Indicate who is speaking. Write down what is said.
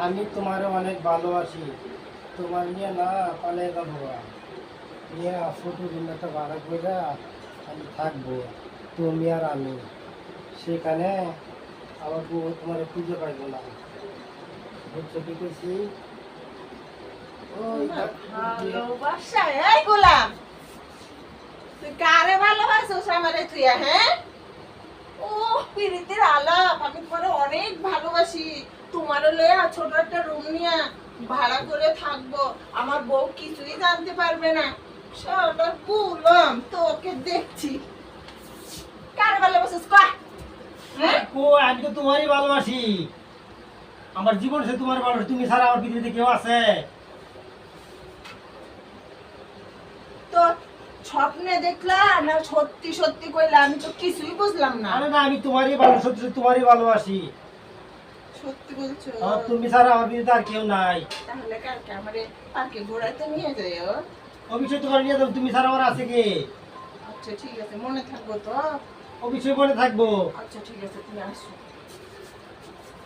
Speaker 1: আমি তোমার অনেক ভালোবাসি। তোমার নিয়ে না পালে যাবো নিয়ে ছোট দিন একটা ভাড়া করে আমি থাকবো, তুমি আর আমি। সেখানে আমার বউ তোমার খুঁজে পাইবো না, বুঝছো কি করছি? ওই
Speaker 2: ভালোবাসা এই গোলাম, তুই কারে ভালোবাসিস আমারে তুই? হ্যাঁ, ও পিরিতের আলাপ। আমি তোমারে অনেক ভালোবাসি। তোমারও লইয়া ছোট একটা রুম নিয়ে ভাড়া করে থাকবো। আমার বউ কিছুই জানতে পারবে না। সারাটা গোলাম তোকে দেখছি। কারে ভালোবাসিস কয়? হ্যাঁ,
Speaker 1: আমি তো তোমারই ভালোবাসি। আমার জীবন সে তোমার ভালোবাসি। তুমি ছাড়া আমার পৃথিবীতে কেউ আছে?
Speaker 2: তো স্বপ্নে দেখলা না সত্যি সত্যি কইলা? আমি তো কিছুই বুঝলাম না।
Speaker 1: আরে না, আমি তোমারই ভালো, সত্যি সত্যি তোমারই ভালোবাসি।
Speaker 2: সত্যি বলছো?
Speaker 1: তুমি ছাড়া আমার পৃথিবীতে আর কেউ নাই।
Speaker 2: তাহলে কালকে আমারে পার্কে ঘোরাতে নিয়ে যাইও।
Speaker 1: অবশ্যই তোমার নিয়ে যাবো, তুমি ছাড়া আমার আছে কে?
Speaker 2: আচ্ছা ঠিক আছে, মনে থাকবো তো?
Speaker 1: অবশ্যই মনে থাকবো।
Speaker 2: আচ্ছা ঠিক আছে, তুমি আসো।